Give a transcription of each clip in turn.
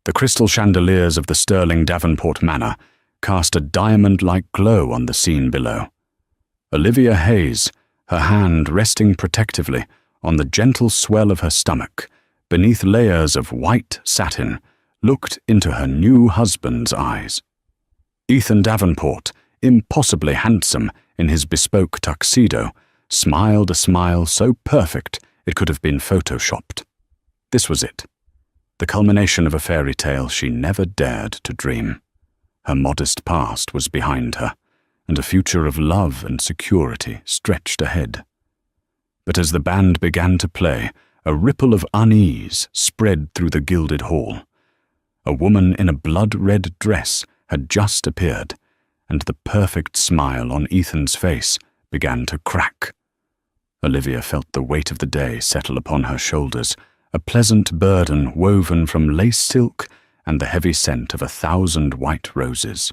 The crystal chandeliers of the sterling Davenport Manor cast a diamond-like glow on the scene below. Olivia Hayes, her hand resting protectively on the gentle swell of her stomach, beneath layers of white satin, looked into her new husband's eyes. Ethan Davenport, impossibly handsome in his bespoke tuxedo, smiled a smile so perfect it could have been photoshopped. This was it, the culmination of a fairy tale she never dared to dream. Her modest past was behind her, and a future of love and security stretched ahead. But as the band began to play, a ripple of unease spread through the gilded hall. A woman in a blood-red dress had just appeared, and the perfect smile on Ethan's face began to crack. Olivia felt the weight of the day settle upon her shoulders, a pleasant burden woven from lace silk and the heavy scent of 1,000 white roses.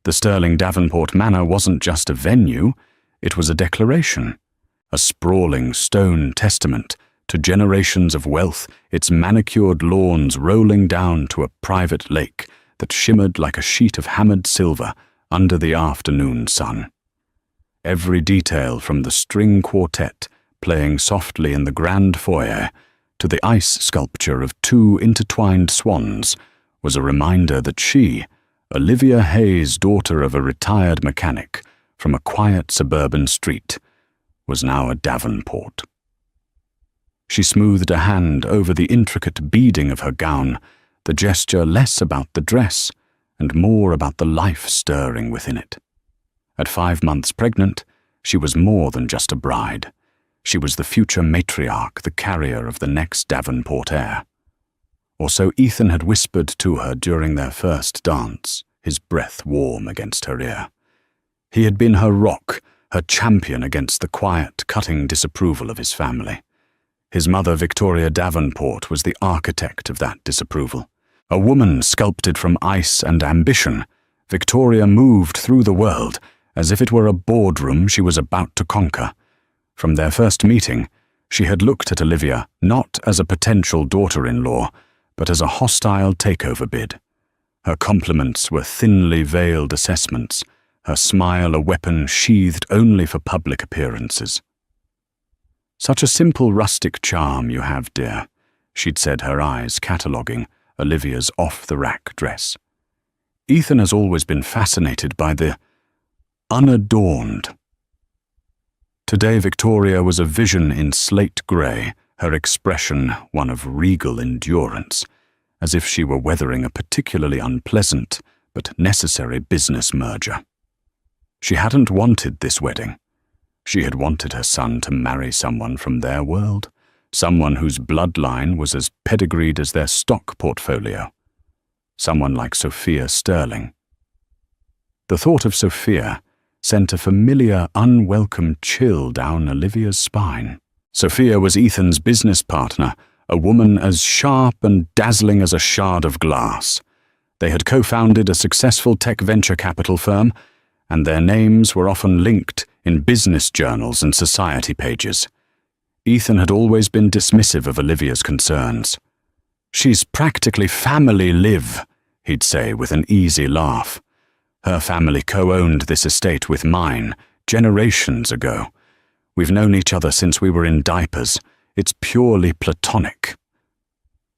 The sterling Davenport Manor wasn't just a venue, it was a declaration, a sprawling stone testament to generations of wealth, its manicured lawns rolling down to a private lake that shimmered like a sheet of hammered silver under the afternoon sun. Every detail from the string quartet playing softly in the grand foyer to the ice sculpture of 2 intertwined swans was a reminder that she, Olivia Hayes, daughter of a retired mechanic from a quiet suburban street, was now a Davenport. She smoothed a hand over the intricate beading of her gown, the gesture less about the dress and more about the life stirring within it. At 5 months pregnant, she was more than just a bride. She was the future matriarch, the carrier of the next Davenport heir. Or so Ethan had whispered to her during their first dance, his breath warm against her ear. He had been her rock, her champion against the quiet, cutting disapproval of his family. His mother, Victoria Davenport, was the architect of that disapproval. A woman sculpted from ice and ambition, Victoria moved through the world as if it were a boardroom she was about to conquer. From their first meeting, she had looked at Olivia not as a potential daughter-in-law, but as a hostile takeover bid. Her compliments were thinly veiled assessments, her smile a weapon sheathed only for public appearances. "Such a simple rustic charm you have, dear," she'd said, her eyes cataloguing Olivia's off-the-rack dress. "Ethan has always been fascinated by the unadorned." Today Victoria was a vision in slate grey, her expression one of regal endurance, as if she were weathering a particularly unpleasant but necessary business merger. She hadn't wanted this wedding. She had wanted her son to marry someone from their world, someone whose bloodline was as pedigreed as their stock portfolio, someone like Sophia Sterling. The thought of Sophia sent a familiar, unwelcome chill down Olivia's spine. Sophia was Ethan's business partner, a woman as sharp and dazzling as a shard of glass. They had co-founded a successful tech venture capital firm, and their names were often linked in business journals and society pages. Ethan had always been dismissive of Olivia's concerns. "She's practically family live," he'd say with an easy laugh. "Her family co-owned this estate with mine generations ago. We've known each other since we were in diapers. It's purely platonic."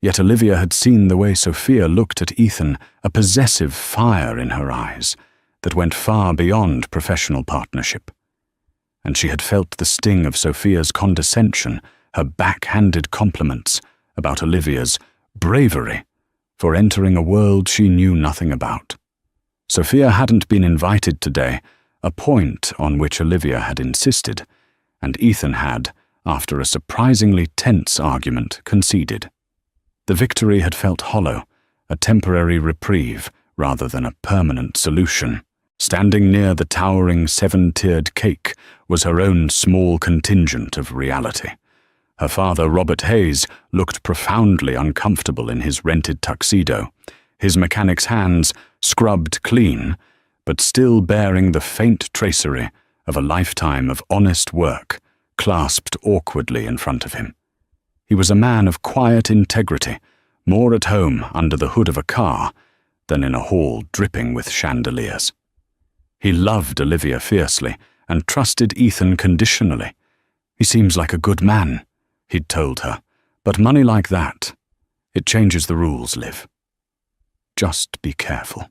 Yet Olivia had seen the way Sophia looked at Ethan, a possessive fire in her eyes that went far beyond professional partnership. And she had felt the sting of Sophia's condescension, her backhanded compliments about Olivia's bravery for entering a world she knew nothing about. Sophia hadn't been invited today, a point on which Olivia had insisted, and Ethan had, after a surprisingly tense argument, conceded. The victory had felt hollow, a temporary reprieve rather than a permanent solution. Standing near the towering 7-tiered cake was her own small contingent of reality. Her father, Robert Hayes, looked profoundly uncomfortable in his rented tuxedo, his mechanic's hands scrubbed clean, but still bearing the faint tracery of a lifetime of honest work clasped awkwardly in front of him. He was a man of quiet integrity, more at home under the hood of a car than in a hall dripping with chandeliers. He loved Olivia fiercely and trusted Ethan conditionally. "He seems like a good man," he'd told her, "but money like that, it changes the rules, Liv. Just be careful."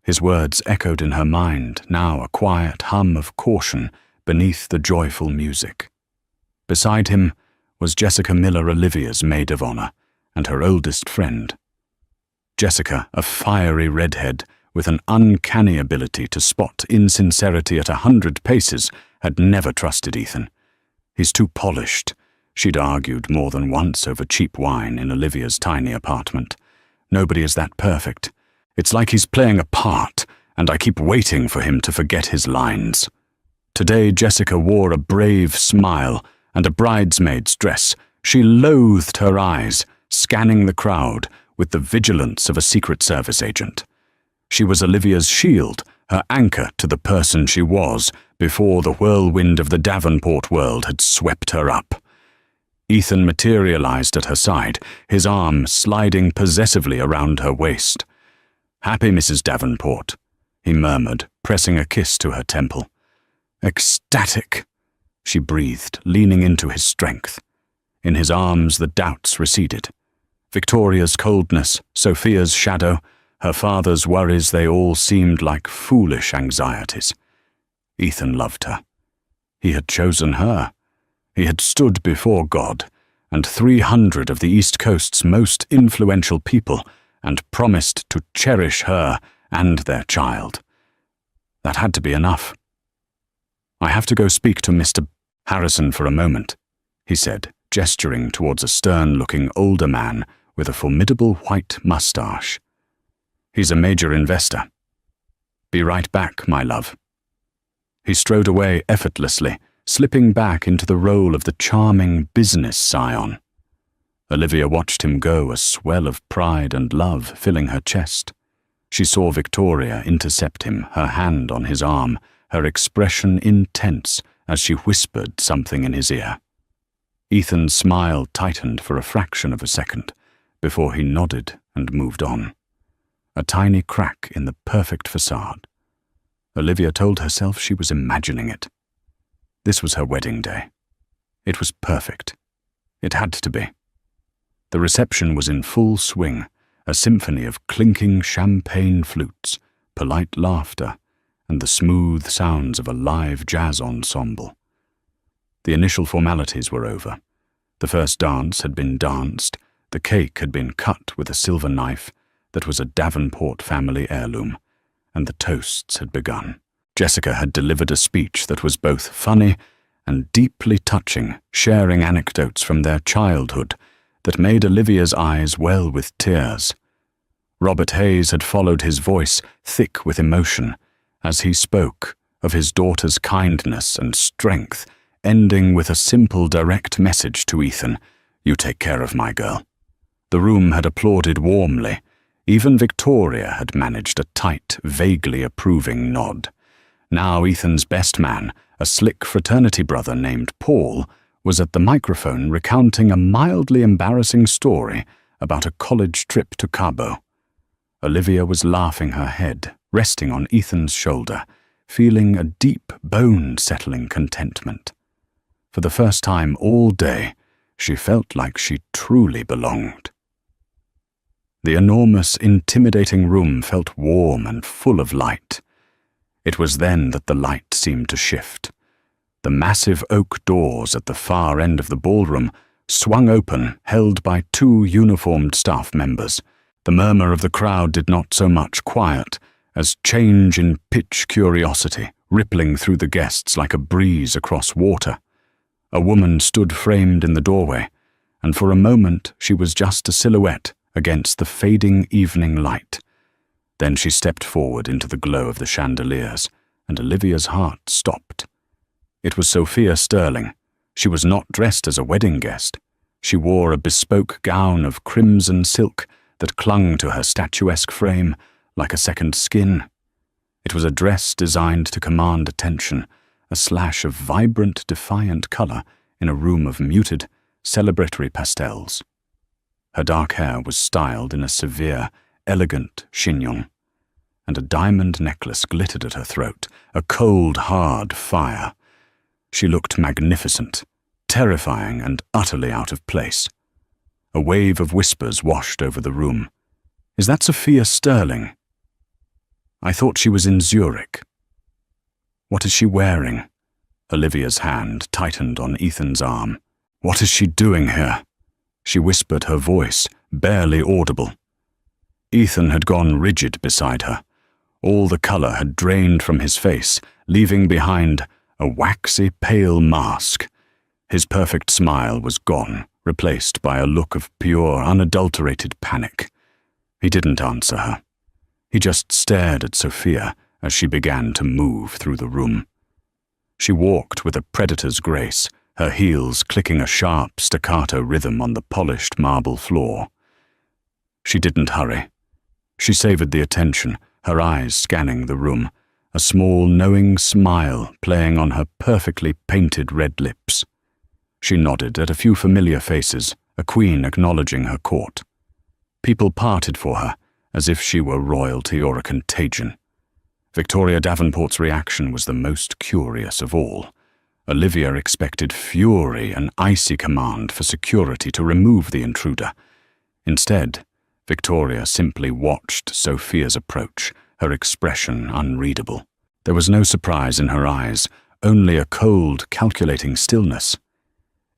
His words echoed in her mind, now a quiet hum of caution beneath the joyful music. Beside him was Jessica Miller, Olivia's maid of honor, and her oldest friend. Jessica, a fiery redhead with an uncanny ability to spot insincerity at 100 paces, had never trusted Ethan. "He's too polished," she'd argued more than once over cheap wine in Olivia's tiny apartment. "Nobody is that perfect. It's like he's playing a part, and I keep waiting for him to forget his lines." Today Jessica wore a brave smile and a bridesmaid's dress. She loathed her eyes, scanning the crowd with the vigilance of a Secret Service agent. She was Olivia's shield, her anchor to the person she was before the whirlwind of the Davenport world had swept her up. Ethan materialized at her side, his arm sliding possessively around her waist. "Happy, Mrs. Davenport," he murmured, pressing a kiss to her temple. "Ecstatic," she breathed, leaning into his strength. In his arms the doubts receded. Victoria's coldness, Sophia's shadow, her father's worries, they all seemed like foolish anxieties. Ethan loved her. He had chosen her. He had stood before God and 300 of the East Coast's most influential people and promised to cherish her and their child. That had to be enough. "I have to go speak to Mr. Harrison for a moment," he said, gesturing towards a stern-looking older man with a formidable white mustache. "He's a major investor. Be right back, my love." He strode away effortlessly, slipping back into the role of the charming business scion. Olivia watched him go, a swell of pride and love filling her chest. She saw Victoria intercept him, her hand on his arm, her expression intense as she whispered something in his ear. Ethan's smile tightened for a fraction of a second before he nodded and moved on. A tiny crack in the perfect facade. Olivia told herself she was imagining it. This was her wedding day. It was perfect. It had to be. The reception was in full swing, a symphony of clinking champagne flutes, polite laughter, and the smooth sounds of a live jazz ensemble. The initial formalities were over. The first dance had been danced, the cake had been cut with a silver knife that was a Davenport family heirloom, and the toasts had begun. Jessica had delivered a speech that was both funny and deeply touching, sharing anecdotes from their childhood that made Olivia's eyes well with tears. Robert Hayes had followed his voice thick with emotion as he spoke of his daughter's kindness and strength, ending with a simple, direct message to Ethan: "You take care of my girl." The room had applauded warmly. Even Victoria had managed a tight, vaguely approving nod. Now Ethan's best man, a slick fraternity brother named Paul, was at the microphone recounting a mildly embarrassing story about a college trip to Cabo. Olivia was laughing her head, resting on Ethan's shoulder, feeling a deep, bone-settling contentment. For the first time all day, she felt like she truly belonged. The enormous, intimidating room felt warm and full of light. It was then that the light seemed to shift. The massive oak doors at the far end of the ballroom swung open, held by 2 uniformed staff members. The murmur of the crowd did not so much quiet as change in pitch curiosity, rippling through the guests like a breeze across water. A woman stood framed in the doorway, and for a moment she was just a silhouette against the fading evening light. Then she stepped forward into the glow of the chandeliers, and Olivia's heart stopped. It was Sophia Sterling. She was not dressed as a wedding guest. She wore a bespoke gown of crimson silk that clung to her statuesque frame like a second skin. It was a dress designed to command attention, a slash of vibrant, defiant color in a room of muted, celebratory pastels. Her dark hair was styled in a severe, elegant chignon, and a diamond necklace glittered at her throat, a cold, hard fire. She looked magnificent, terrifying and utterly out of place. A wave of whispers washed over the room. "Is that Sophia Sterling? I thought she was in Zurich. What is she wearing?" Olivia's hand tightened on Ethan's arm. "What is she doing here?" She whispered, her voice barely audible. Ethan had gone rigid beside her. All the color had drained from his face, leaving behind a waxy, pale mask. His perfect smile was gone, replaced by a look of pure, unadulterated panic. He didn't answer her. He just stared at Sophia as she began to move through the room. She walked with a predator's grace, her heels clicking a sharp staccato rhythm on the polished marble floor. She didn't hurry. She savored the attention, her eyes scanning the room, a small, knowing smile playing on her perfectly painted red lips. She nodded at a few familiar faces, a queen acknowledging her court. People parted for her, as if she were royalty or a contagion. Victoria Davenport's reaction was the most curious of all. Olivia expected fury and icy command for security to remove the intruder. Instead, Victoria simply watched Sophia's approach, her expression unreadable. There was no surprise in her eyes, only a cold, calculating stillness.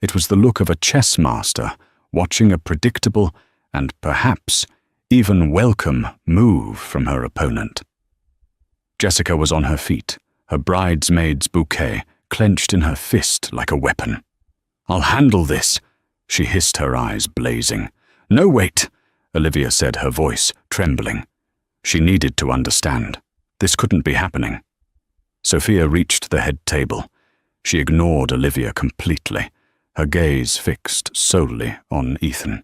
It was the look of a chess master watching a predictable and perhaps even welcome move from her opponent. Jessica was on her feet, her bridesmaid's bouquet clenched in her fist like a weapon. "I'll handle this," she hissed, her eyes blazing. "No, wait," Olivia said, her voice trembling. She needed to understand. This couldn't be happening. Sophia reached the head table. She ignored Olivia completely, her gaze fixed solely on Ethan.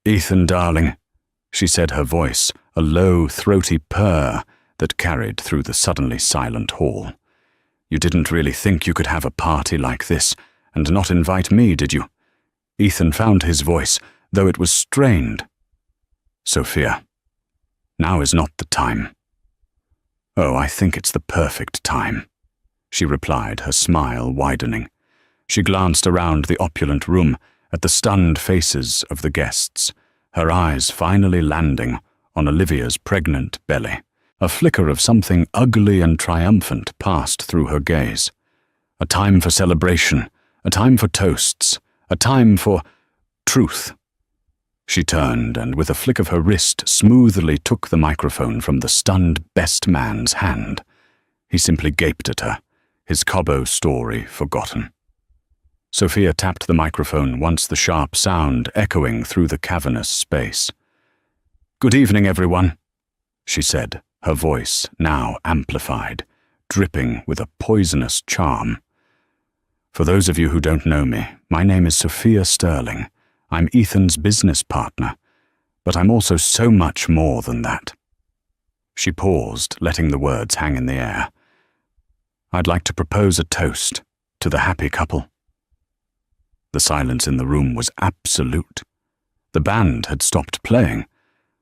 "Ethan, darling," she said, her voice a low, throaty purr that carried through the suddenly silent hall. "You didn't really think you could have a party like this and not invite me, did you?" Ethan found his voice, though it was strained. "Sophia, now is not the time." "Oh, I think it's the perfect time," she replied, her smile widening. She glanced around the opulent room at the stunned faces of the guests, her eyes finally landing on Olivia's pregnant belly. A flicker of something ugly and triumphant passed through her gaze. A time for celebration, a time for toasts, a time for truth. She turned and with a flick of her wrist smoothly took the microphone from the stunned best man's hand. He simply gaped at her, his Cabo story forgotten. Sophia tapped the microphone once the sharp sound echoing through the cavernous space. "Good evening, everyone," she said, her voice now amplified, dripping with a poisonous charm. "For those of you who don't know me, my name is Sophia Sterling. I'm Ethan's business partner, but I'm also so much more than that." She paused, letting the words hang in the air. "I'd like to propose a toast to the happy couple." The silence in the room was absolute. The band had stopped playing.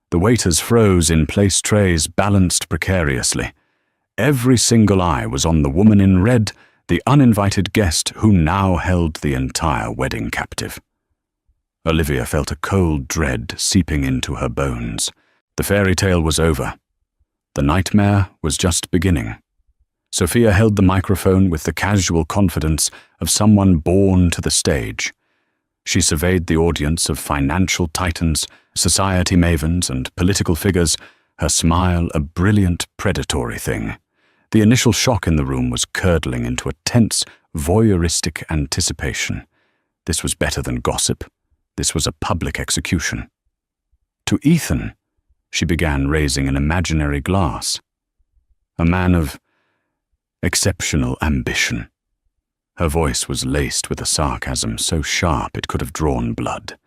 The waiters froze in place trays balanced precariously. Every single eye was on the woman in red, the uninvited guest who now held the entire wedding captive. Olivia felt a cold dread seeping into her bones. The fairy tale was over. The nightmare was just beginning. Sophia held the microphone with the casual confidence of someone born to the stage. She surveyed the audience of financial titans, society mavens, and political figures, her smile a brilliant predatory thing. The initial shock in the room was curdling into a tense, voyeuristic anticipation. This was better than gossip. This was a public execution. To Ethan, she began raising an imaginary glass. A man of exceptional ambition. Her voice was laced with a sarcasm so sharp it could have drawn blood.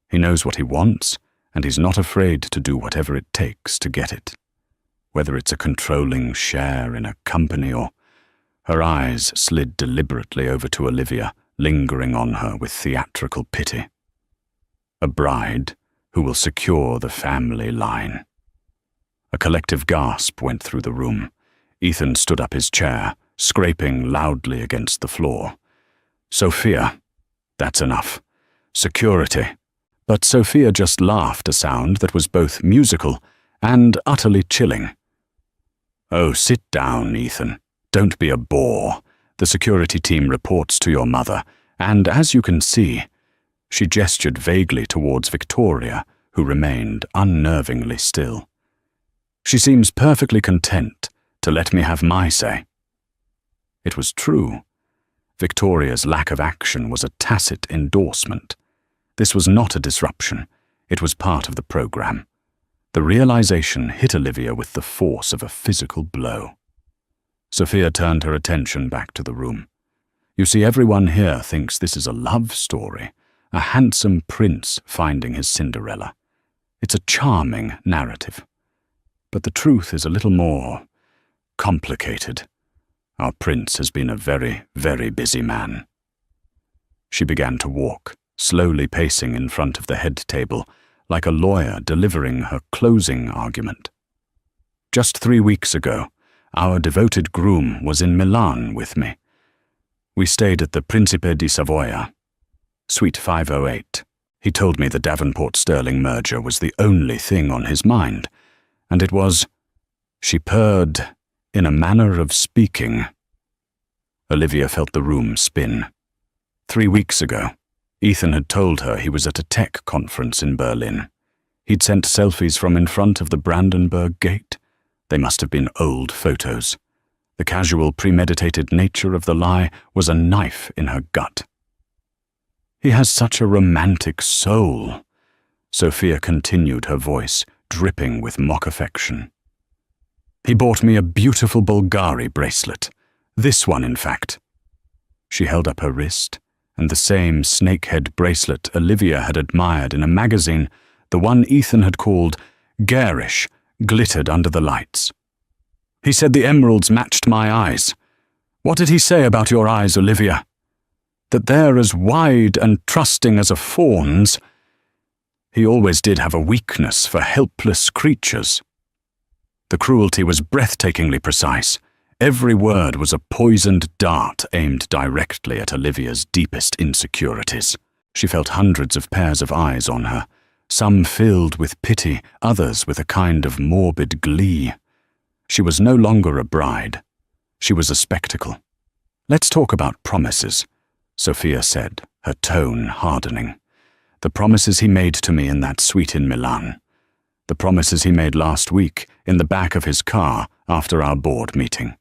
He knows what he wants, and he's not afraid to do whatever it takes to get it. Whether it's a controlling share in a company or... Her eyes slid deliberately over to Olivia, lingering on her with theatrical pity. a bride who will secure the family line. A collective gasp went through the room. Ethan stood up his chair, scraping loudly against the floor. Sophia, that's enough. Security. But Sophia just laughed a sound that was both musical and utterly chilling. Oh, sit down, Ethan. Don't be a bore. The security team reports to your mother, and as you can see, she gestured vaguely towards Victoria, who remained unnervingly still. She seems perfectly content to let me have my say. It was true. Victoria's lack of action was a tacit endorsement. This was not a disruption. It was part of the program. The realization hit Olivia with the force of a physical blow. Sophia turned her attention back to the room. You see, everyone here thinks this is a love story, a handsome prince finding his Cinderella. It's a charming narrative. But the truth is a little more complicated. Our prince has been a very, very busy man. She began to walk, slowly pacing in front of the head table, like a lawyer delivering her closing argument. Just 3 weeks ago, our devoted groom was in Milan with me. We stayed at the Principe di Savoia, Suite 508. He told me the Davenport-Sterling merger was the only thing on his mind, and it was, she purred, in a manner of speaking. Olivia felt the room spin. 3 weeks ago, Ethan had told her he was at a tech conference in Berlin. He'd sent selfies from in front of the Brandenburg Gate. They must have been old photos. The casual, premeditated nature of the lie was a knife in her gut. He has such a romantic soul, Sophia continued, her voice dripping with mock affection. He bought me a beautiful Bulgari bracelet. This one, in fact. She held up her wrist, and the same snakehead bracelet Olivia had admired in a magazine, the one Ethan had called garish, glittered under the lights. He said the emeralds matched my eyes. What did he say about your eyes, Olivia? That they're as wide and trusting as a fawn's. He always did have a weakness for helpless creatures. The cruelty was breathtakingly precise. Every word was a poisoned dart aimed directly at Olivia's deepest insecurities. She felt hundreds of pairs of eyes on her, some filled with pity, others with a kind of morbid glee. She was no longer a bride. She was a spectacle. Let's talk about promises, Sophia said, her tone hardening. The promises he made to me in that suite in Milan. The promises he made last week in the back of his car after our board meeting.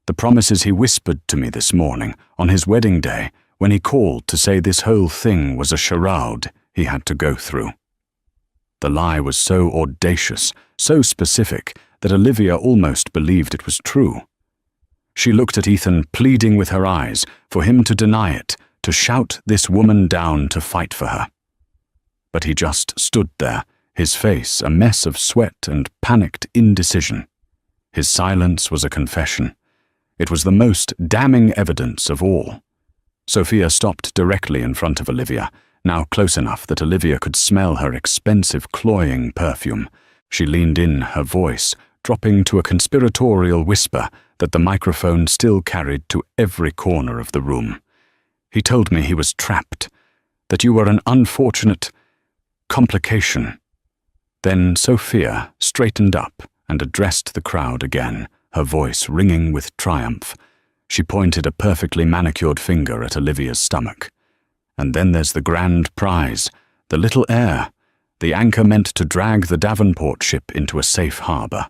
The promises he whispered to me this morning on his wedding day when he called to say this whole thing was a charade he had to go through. The lie was so audacious, so specific, that Olivia almost believed it was true. She looked at Ethan, pleading with her eyes for him to deny it, to shout this woman down to fight for her. But he just stood there, his face a mess of sweat and panicked indecision. His silence was a confession. It was the most damning evidence of all. Sophia stopped directly in front of Olivia, now close enough that Olivia could smell her expensive, cloying perfume. She leaned in, her voice dropping to a conspiratorial whisper that the microphone still carried to every corner of the room. He told me he was trapped, that you were an unfortunate complication. Then Sophia straightened up and addressed the crowd again, her voice ringing with triumph. She pointed a perfectly manicured finger at Olivia's stomach. And then there's the grand prize, the little heir, the anchor meant to drag the Davenport ship into a safe harbor.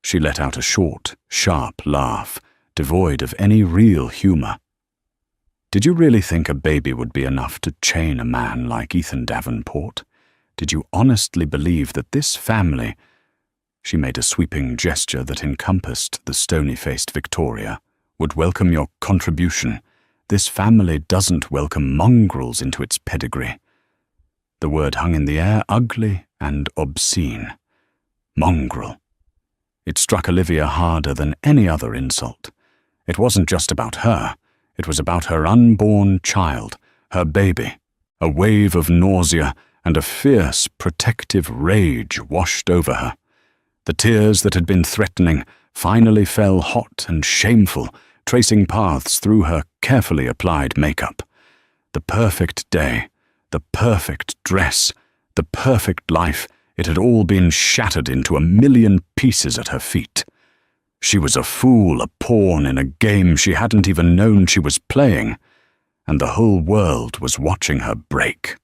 She let out a short, sharp laugh, devoid of any real humor. Did you really think a baby would be enough to chain a man like Ethan Davenport? Did you honestly believe that this family— She made a sweeping gesture that encompassed the stony-faced Victoria— would welcome your contribution? This family doesn't welcome mongrels into its pedigree. The word hung in the air, ugly and obscene. Mongrel. It struck Olivia harder than any other insult. It wasn't just about her. It was about her unborn child, her baby. A wave of nausea and a fierce, protective rage washed over her. The tears that had been threatening finally fell hot and shameful, tracing paths through her carefully applied makeup. The perfect day, the perfect dress, the perfect life, it had all been shattered into a million pieces at her feet. She was a fool, a pawn in a game she hadn't even known she was playing, and the whole world was watching her break.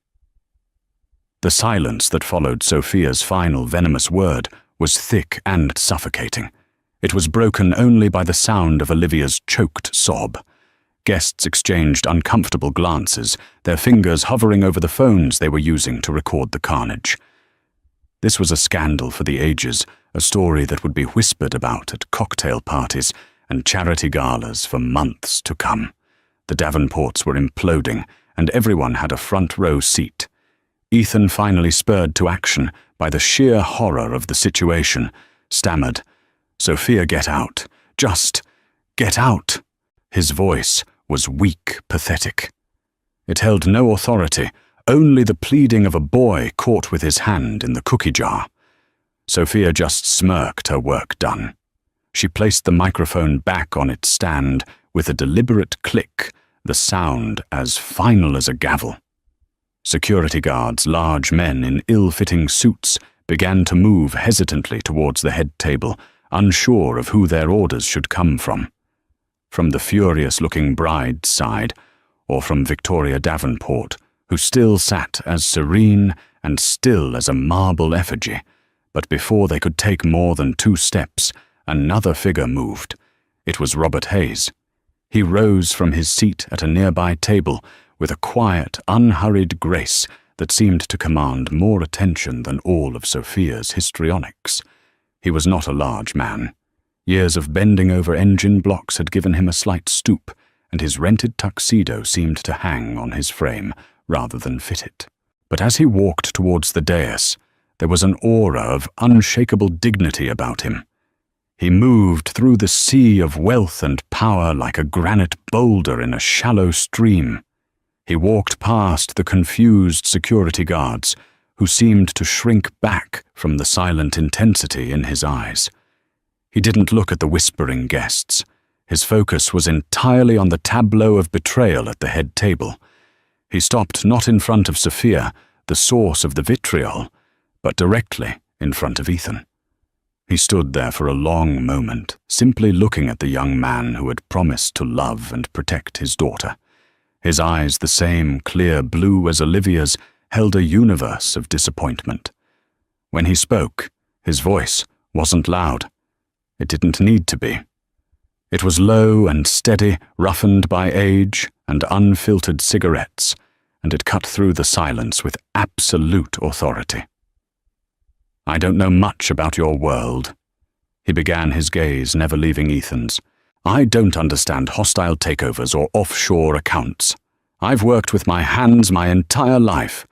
The silence that followed Sophia's final venomous word was thick and suffocating. It was broken only by the sound of Olivia's choked sob. Guests exchanged uncomfortable glances, their fingers hovering over the phones they were using to record the carnage. This was a scandal for the ages, a story that would be whispered about at cocktail parties and charity galas for months to come. The Davenports were imploding, and everyone had a front row seat. Ethan, finally spurred to action by the sheer horror of the situation, stammered, "Sophia, get out. Just get out." His voice was weak, pathetic. It held no authority, only the pleading of a boy caught with his hand in the cookie jar. Sophia just smirked, her work done. She placed the microphone back on its stand with a deliberate click, the sound as final as a gavel. Security guards, large men in ill-fitting suits, began to move hesitantly towards the head table, unsure of who their orders should come from. From the furious-looking bride's side, or from Victoria Davenport, who still sat as serene and still as a marble effigy. But before they could take more than 2 steps, another figure moved. It was Robert Hayes. He rose from his seat at a nearby table with a quiet, unhurried grace that seemed to command more attention than all of Sophia's histrionics. He was not a large man. Years of bending over engine blocks had given him a slight stoop, and his rented tuxedo seemed to hang on his frame rather than fit it. But as he walked towards the dais, there was an aura of unshakable dignity about him. He moved through the sea of wealth and power like a granite boulder in a shallow stream. He walked past the confused security guards, who seemed to shrink back from the silent intensity in his eyes. He didn't look at the whispering guests. His focus was entirely on the tableau of betrayal at the head table. He stopped not in front of Sophia, the source of the vitriol, but directly in front of Ethan. He stood there for a long moment, simply looking at the young man who had promised to love and protect his daughter. His eyes, the same clear blue as Olivia's, held a universe of disappointment. When he spoke, his voice wasn't loud. It didn't need to be. It was low and steady, roughened by age and unfiltered cigarettes, and it cut through the silence with absolute authority. "I don't know much about your world." He began, his gaze never leaving Ethan's. "I don't understand hostile takeovers or offshore accounts. I've worked with my hands my entire life.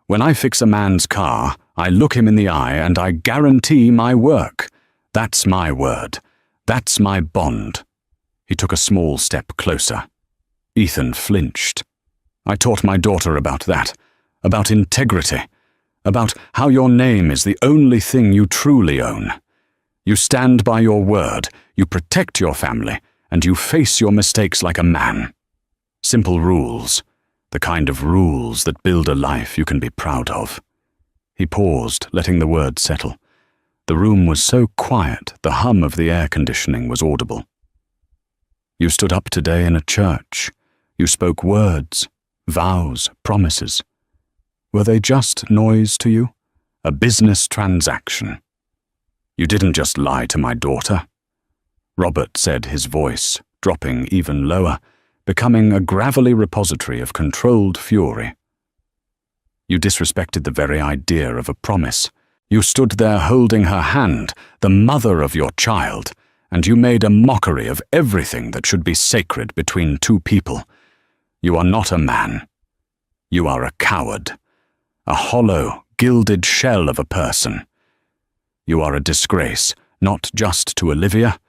When I fix a man's car, I look him in the eye and I guarantee my work. That's my word. That's my bond." He took a small step closer. Ethan flinched. "I taught my daughter about that, about integrity, about how your name is the only thing you truly own. You stand by your word, you protect your family, and you face your mistakes like a man. Simple rules, the kind of rules that build a life you can be proud of." He paused, letting the words settle. The room was so quiet, the hum of the air conditioning was audible. "You stood up today in a church. You spoke words, vows, promises. Were they just noise to you? A business transaction? You didn't just lie to my daughter." Robert said, his voice dropping even lower, becoming a gravelly repository of controlled fury. "You disrespected the very idea of a promise. You stood there holding her hand, the mother of your child, and you made a mockery of everything that should be sacred between 2 people. You are not a man. You are a coward, a hollow, gilded shell of a person. You are a disgrace, not just to Olivia,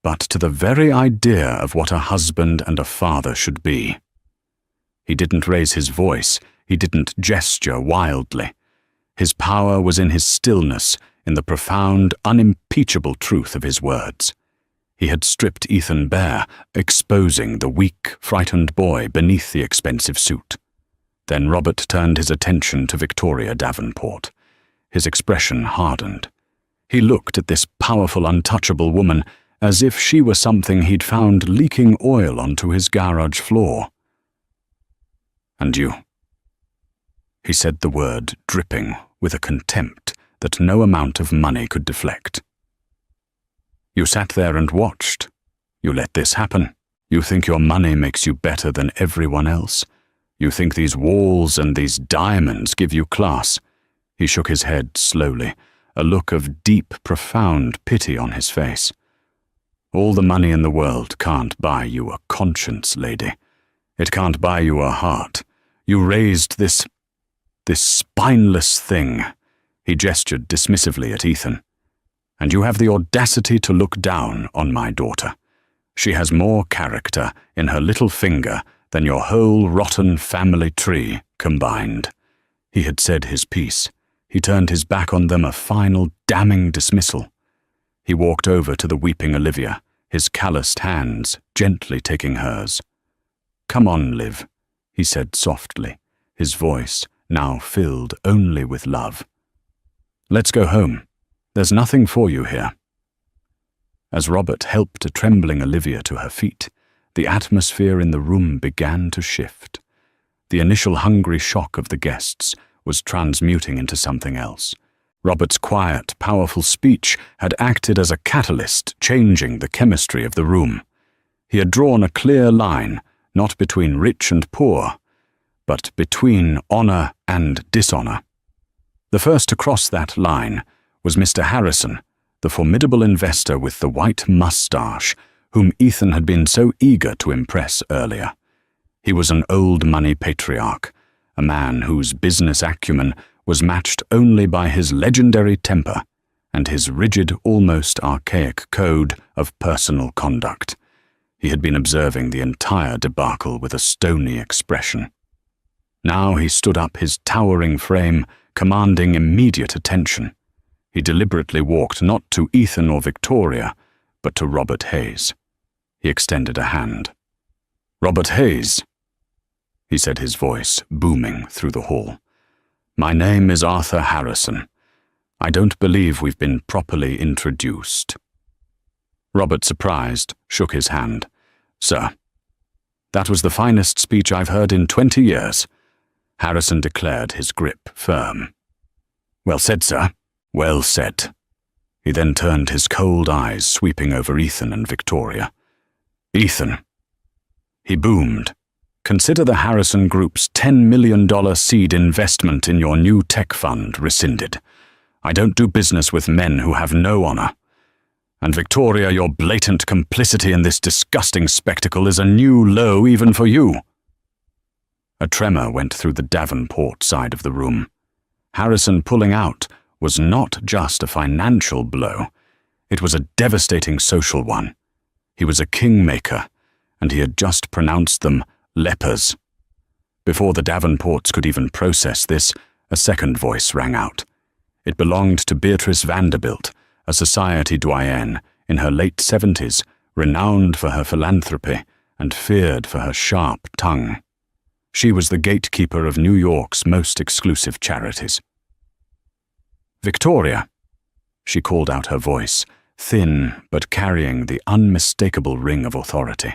but to the very idea of what a husband and a father should be." He didn't raise his voice, he didn't gesture wildly. His power was in his stillness, in the profound, unimpeachable truth of his words. He had stripped Ethan bare, exposing the weak, frightened boy beneath the expensive suit. Then Robert turned his attention to Victoria Davenport. His expression hardened. He looked at this powerful, untouchable woman as if she were something he'd found leaking oil onto his garage floor. "And you?" He said the word dripping with a contempt that no amount of money could deflect. "You sat there and watched. You let this happen. You think your money makes you better than everyone else. You think these walls and these diamonds give you class." He shook his head slowly, a look of deep, profound pity on his face. "All the money in the world can't buy you a conscience, lady. It can't buy you a heart. You raised this spineless thing." He gestured dismissively at Ethan. "And you have the audacity to look down on my daughter. She has more character in her little finger than your whole rotten family tree combined." He had said his piece. He turned his back on them, a final damning dismissal. He walked over to the weeping Olivia, his calloused hands gently taking hers. "Come on, Liv," he said softly, his voice now filled only with love. "Let's go home. There's nothing for you here." As Robert helped a trembling Olivia to her feet, the atmosphere in the room began to shift. The initial hungry shock of the guests was transmuting into something else. Robert's quiet, powerful speech had acted as a catalyst, changing the chemistry of the room. He had drawn a clear line, not between rich and poor, but between honor and dishonor. The first to cross that line was Mr. Harrison, the formidable investor with the white mustache, whom Ethan had been so eager to impress earlier. He was an old money patriarch, a man whose business acumen was matched only by his legendary temper and his rigid, almost archaic code of personal conduct. He had been observing the entire debacle with a stony expression. Now he stood up, his towering frame commanding immediate attention. He deliberately walked not to Ethan or Victoria, but to Robert Hayes. He extended a hand. "Robert Hayes," he said, his voice booming through the hall. "My name is Arthur Harrison. I don't believe we've been properly introduced." Robert, surprised, shook his hand. "Sir, that was the finest speech I've heard in 20 years. Harrison declared, his grip firm. "Well said, sir. Well said." He then turned his cold eyes sweeping over Ethan and Victoria. "Ethan," he boomed, "consider the Harrison Group's $10 million seed investment in your new tech fund rescinded. I don't do business with men who have no honor. And Victoria, your blatant complicity in this disgusting spectacle is a new low even for you." A tremor went through the Davenport side of the room. Harrison pulling out was not just a financial blow. It was a devastating social one. He was a kingmaker, and he had just pronounced them lepers. Before the Davenports could even process this, a second voice rang out. It belonged to Beatrice Vanderbilt, a society doyenne in her late 70s, renowned for her philanthropy and feared for her sharp tongue. She was the gatekeeper of New York's most exclusive charities. "Victoria," she called out, her voice, thin but carrying the unmistakable ring of authority.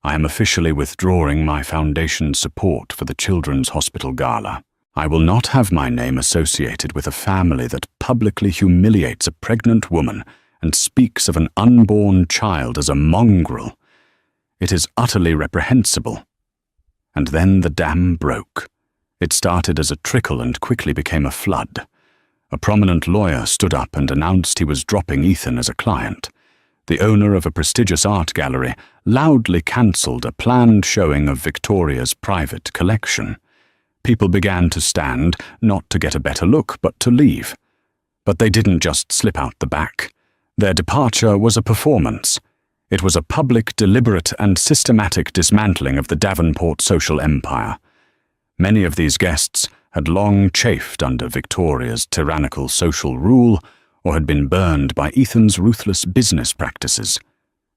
"I am officially withdrawing my foundation's support for the Children's Hospital Gala. I will not have my name associated with a family that publicly humiliates a pregnant woman and speaks of an unborn child as a mongrel. It is utterly reprehensible." And then the dam broke. It started as a trickle and quickly became a flood. A prominent lawyer stood up and announced he was dropping Ethan as a client. The owner of a prestigious art gallery loudly cancelled a planned showing of Victoria's private collection. People began to stand, not to get a better look, but to leave. But they didn't just slip out the back. Their departure was a performance. It was a public, deliberate, and systematic dismantling of the Davenport social empire. Many of these guests had long chafed under Victoria's tyrannical social rule or had been burned by Ethan's ruthless business practices.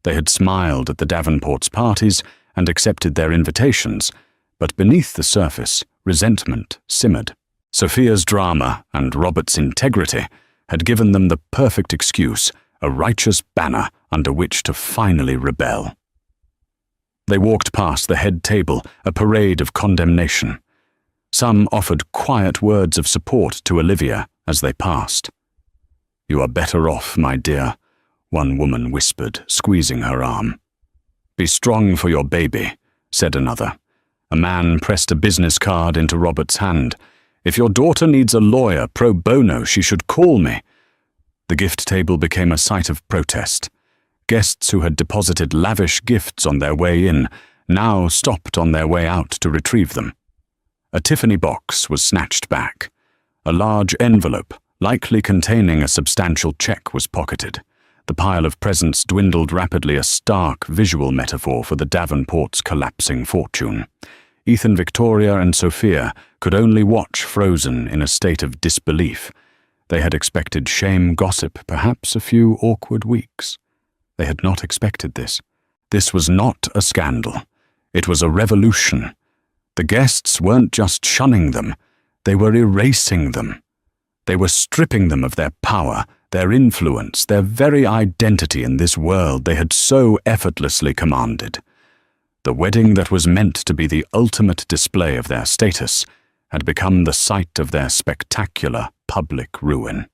They had smiled at the Davenports' parties and accepted their invitations, but beneath the surface, resentment simmered. Sophia's drama and Robert's integrity had given them the perfect excuse, a righteous banner under which to finally rebel. They walked past the head table, a parade of condemnation. Some offered quiet words of support to Olivia as they passed. "You are better off, my dear," one woman whispered, squeezing her arm. "Be strong for your baby," said another. A man pressed a business card into Robert's hand. "If your daughter needs a lawyer pro bono, she should call me." The gift table became a site of protest. Guests who had deposited lavish gifts on their way in now stopped on their way out to retrieve them. A Tiffany box was snatched back. A large envelope, likely containing a substantial check, was pocketed. The pile of presents dwindled rapidly, a stark visual metaphor for the Davenports' collapsing fortune. Ethan, Victoria, and Sophia could only watch, frozen in a state of disbelief. They had expected shame, gossip, perhaps a few awkward weeks. They had not expected this. This was not a scandal. It was a revolution. The guests weren't just shunning them, they were erasing them. They were stripping them of their power, their influence, their very identity in this world they had so effortlessly commanded. The wedding that was meant to be the ultimate display of their status had become the site of their spectacular public ruin.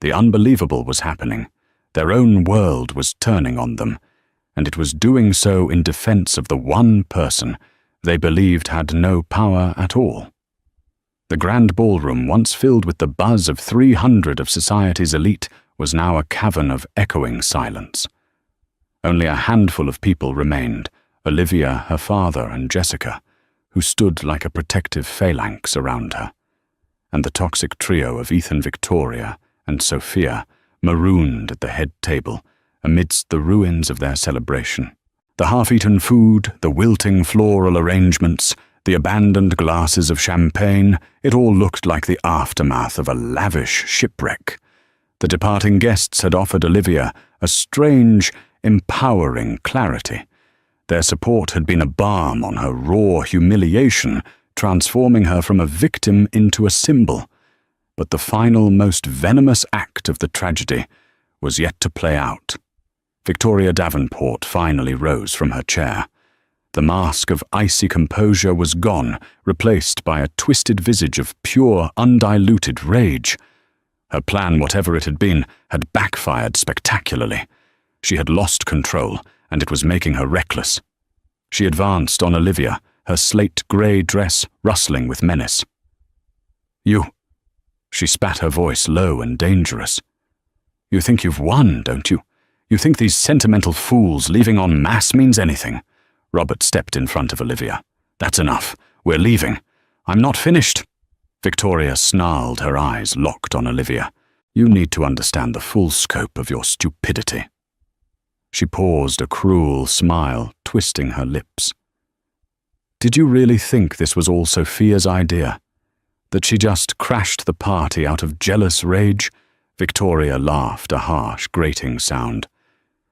The unbelievable was happening. Their own world was turning on them, and it was doing so in defense of the one person they believed had no power at all. The grand ballroom, once filled with the buzz of 300 of society's elite, was now a cavern of echoing silence. Only a handful of people remained, Olivia, her father, and Jessica, who stood like a protective phalanx around her, and the toxic trio of Ethan, Victoria, and Sophia, marooned at the head table amidst the ruins of their celebration. The half-eaten food, the wilting floral arrangements, the abandoned glasses of champagne, it all looked like the aftermath of a lavish shipwreck. The departing guests had offered Olivia a strange, empowering clarity. Their support had been a balm on her raw humiliation, transforming her from a victim into a symbol. But the final, most venomous act of the tragedy was yet to play out. Victoria Davenport finally rose from her chair. The mask of icy composure was gone, replaced by a twisted visage of pure, undiluted rage. Her plan, whatever it had been, had backfired spectacularly. She had lost control, and it was making her reckless. She advanced on Olivia, her slate-grey dress rustling with menace. "You," she spat, her voice low and dangerous. "You think you've won, don't you? You think these sentimental fools leaving en masse means anything?" Robert stepped in front of Olivia. "That's enough. We're leaving. I'm not finished." Victoria snarled, her eyes locked on Olivia. "You need to understand the full scope of your stupidity." She paused, a cruel smile twisting her lips. "Did you really think this was all Sophia's idea? That she just crashed the party out of jealous rage?" Victoria laughed, a harsh, grating sound.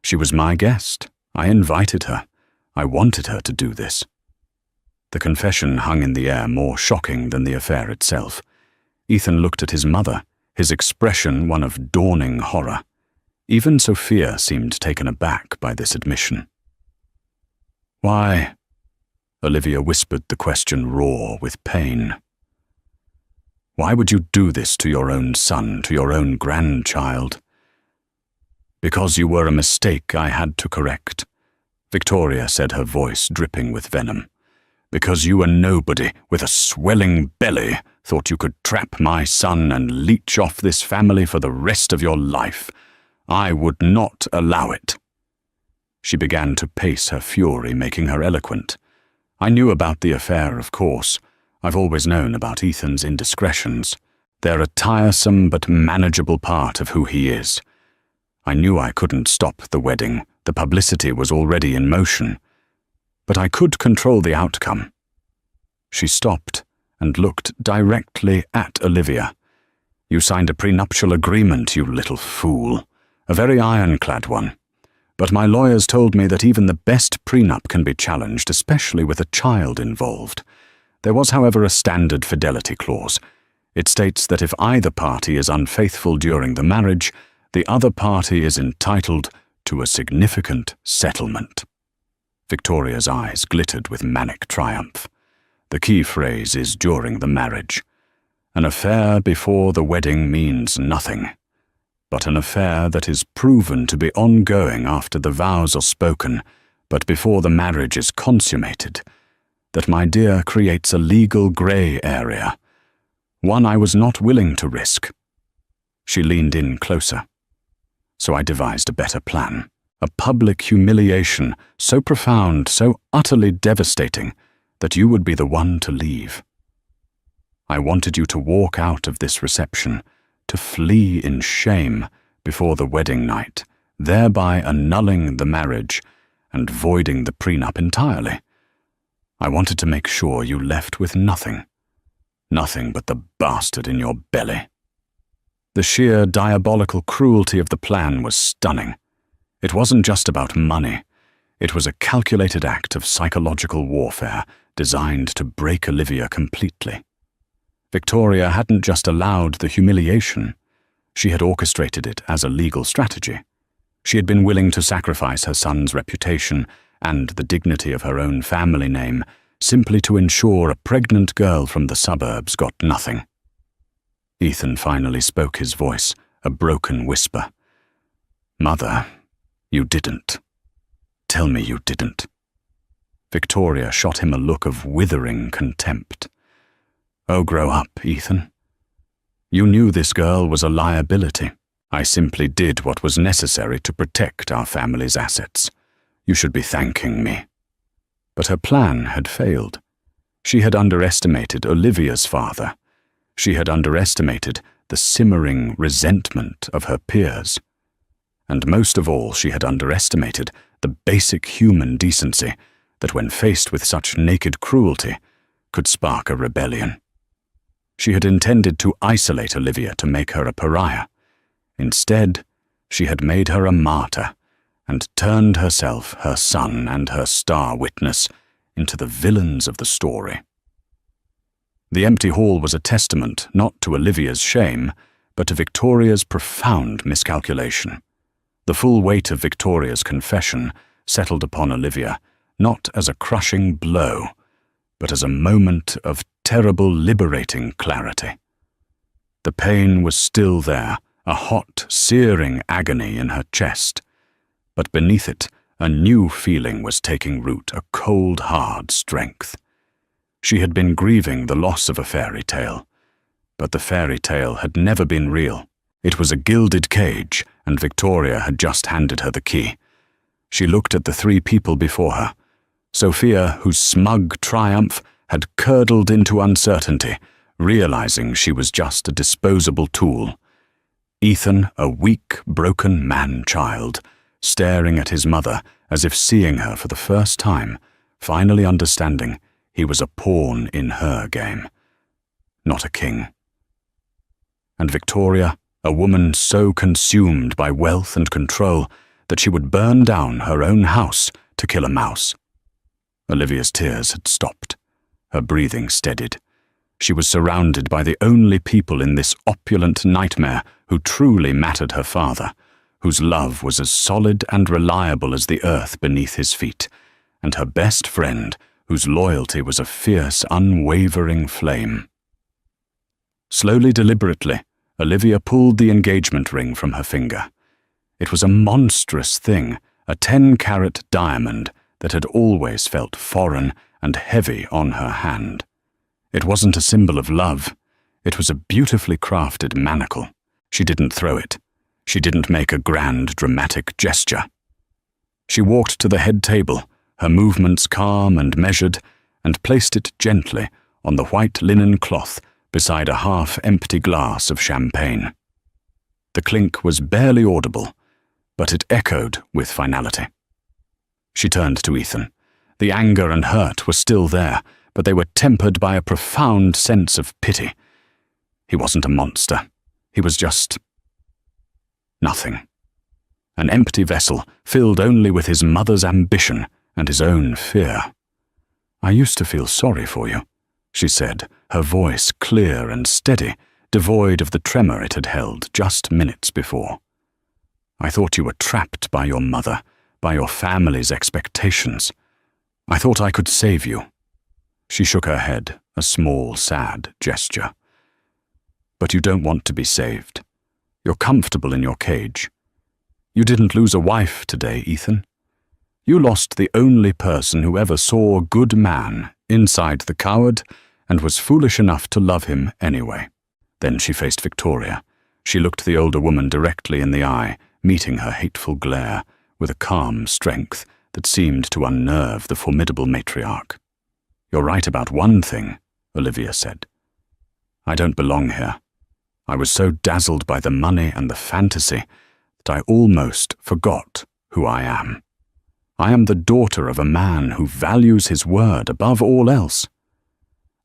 "She was my guest. I invited her. I wanted her to do this." The confession hung in the air, more shocking than the affair itself. Ethan looked at his mother, his expression one of dawning horror. Even Sophia seemed taken aback by this admission. "Why?" Olivia whispered the question raw with pain. "Why would you do this to your own son, to your own grandchild?" "Because you were a mistake I had to correct," Victoria said, her voice dripping with venom. "Because you, a nobody with a swelling belly, thought you could trap my son and leech off this family for the rest of your life. I would not allow it." She began to pace, her fury making her eloquent. "I knew about the affair, of course. I've always known about Ethan's indiscretions. They're a tiresome but manageable part of who he is. I knew I couldn't stop the wedding. The publicity was already in motion. But I could control the outcome." She stopped, and looked directly at Olivia. "You signed a prenuptial agreement, you little fool. A very ironclad one. But my lawyers told me that even the best prenup can be challenged, especially with a child involved. There was, however, a standard fidelity clause. It states that if either party is unfaithful during the marriage, the other party is entitled to a significant settlement." Victoria's eyes glittered with manic triumph. The key phrase is "during the marriage." An affair before the wedding means nothing, but an affair that is proven to be ongoing after the vows are spoken, but before the marriage is consummated, that, my dear, creates a legal grey area, one I was not willing to risk. She leaned in closer. So I devised a better plan. A public humiliation so profound, so utterly devastating, that you would be the one to leave. I wanted you to walk out of this reception, to flee in shame before the wedding night, thereby annulling the marriage and voiding the prenup entirely. I wanted to make sure you left with nothing. Nothing but the bastard in your belly. The sheer diabolical cruelty of the plan was stunning. It wasn't just about money. It was a calculated act of psychological warfare designed to break Olivia completely. Victoria hadn't just allowed the humiliation. She had orchestrated it as a legal strategy. She had been willing to sacrifice her son's reputation and the dignity of her own family name simply to ensure a pregnant girl from the suburbs got nothing. Ethan finally spoke, his voice a broken whisper. "Mother, you didn't. Tell me you didn't." Victoria shot him a look of withering contempt. "Oh, grow up, Ethan. You knew this girl was a liability. I simply did what was necessary to protect our family's assets. You should be thanking me." But her plan had failed. She had underestimated Olivia's father. She had underestimated the simmering resentment of her peers. And most of all, she had underestimated the basic human decency that, when faced with such naked cruelty, could spark a rebellion. She had intended to isolate Olivia to make her a pariah. Instead, she had made her a martyr and turned herself, her son, and her star witness into the villains of the story. The empty hall was a testament not to Olivia's shame, but to Victoria's profound miscalculation. The full weight of Victoria's confession settled upon Olivia, not as a crushing blow, but as a moment of terrible, liberating clarity. The pain was still there, a hot, searing agony in her chest, but beneath it, a new feeling was taking root, a cold, hard strength. She had been grieving the loss of a fairy tale, but the fairy tale had never been real. It was a gilded cage, and Victoria had just handed her the key. She looked at the three people before her. Sophia, whose smug triumph had curdled into uncertainty, realizing she was just a disposable tool. Ethan, a weak, broken man-child, staring at his mother as if seeing her for the first time, finally understanding he was a pawn in her game, not a king. And Victoria, a woman so consumed by wealth and control that she would burn down her own house to kill a mouse. Olivia's tears had stopped. Her breathing steadied. She was surrounded by the only people in this opulent nightmare who truly mattered: her father, whose love was as solid and reliable as the earth beneath his feet, and her best friend, whose loyalty was a fierce, unwavering flame. Slowly, deliberately, Olivia pulled the engagement ring from her finger. It was a monstrous thing, a 10-carat diamond that had always felt foreign and heavy on her hand. It wasn't a symbol of love. It was a beautifully crafted manacle. She didn't throw it. She didn't make a grand, dramatic gesture. She walked to the head table, her movements calm and measured, and placed it gently on the white linen cloth beside a half-empty glass of champagne. The clink was barely audible, but it echoed with finality. She turned to Ethan. The anger and hurt were still there, but they were tempered by a profound sense of pity. He wasn't a monster. He was just nothing. An empty vessel, filled only with his mother's ambition and his own fear. "I used to feel sorry for you," she said, her voice clear and steady, devoid of the tremor it had held just minutes before. "I thought you were trapped by your mother, by your family's expectations. I thought I could save you." She shook her head, a small, sad gesture. "But you don't want to be saved. You're comfortable in your cage. You didn't lose a wife today, Ethan. You lost the only person who ever saw a good man inside the coward and was foolish enough to love him anyway." Then she faced Victoria. She looked the older woman directly in the eye, meeting her hateful glare with a calm strength that seemed to unnerve the formidable matriarch. "You're right about one thing," Olivia said. "I don't belong here. I was so dazzled by the money and the fantasy that I almost forgot who I am. I am the daughter of a man who values his word above all else.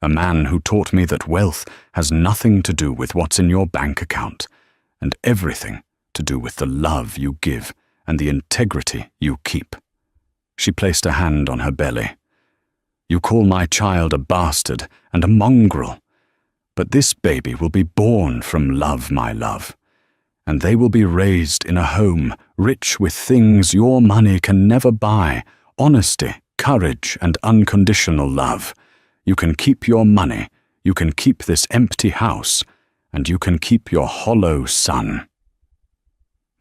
A man who taught me that wealth has nothing to do with what's in your bank account, and everything to do with the love you give and the integrity you keep." She placed a hand on her belly. "You call my child a bastard and a mongrel, but this baby will be born from love, my love, and they will be raised in a home rich with things your money can never buy: honesty, courage, and unconditional love. You can keep your money, you can keep this empty house, and you can keep your hollow son.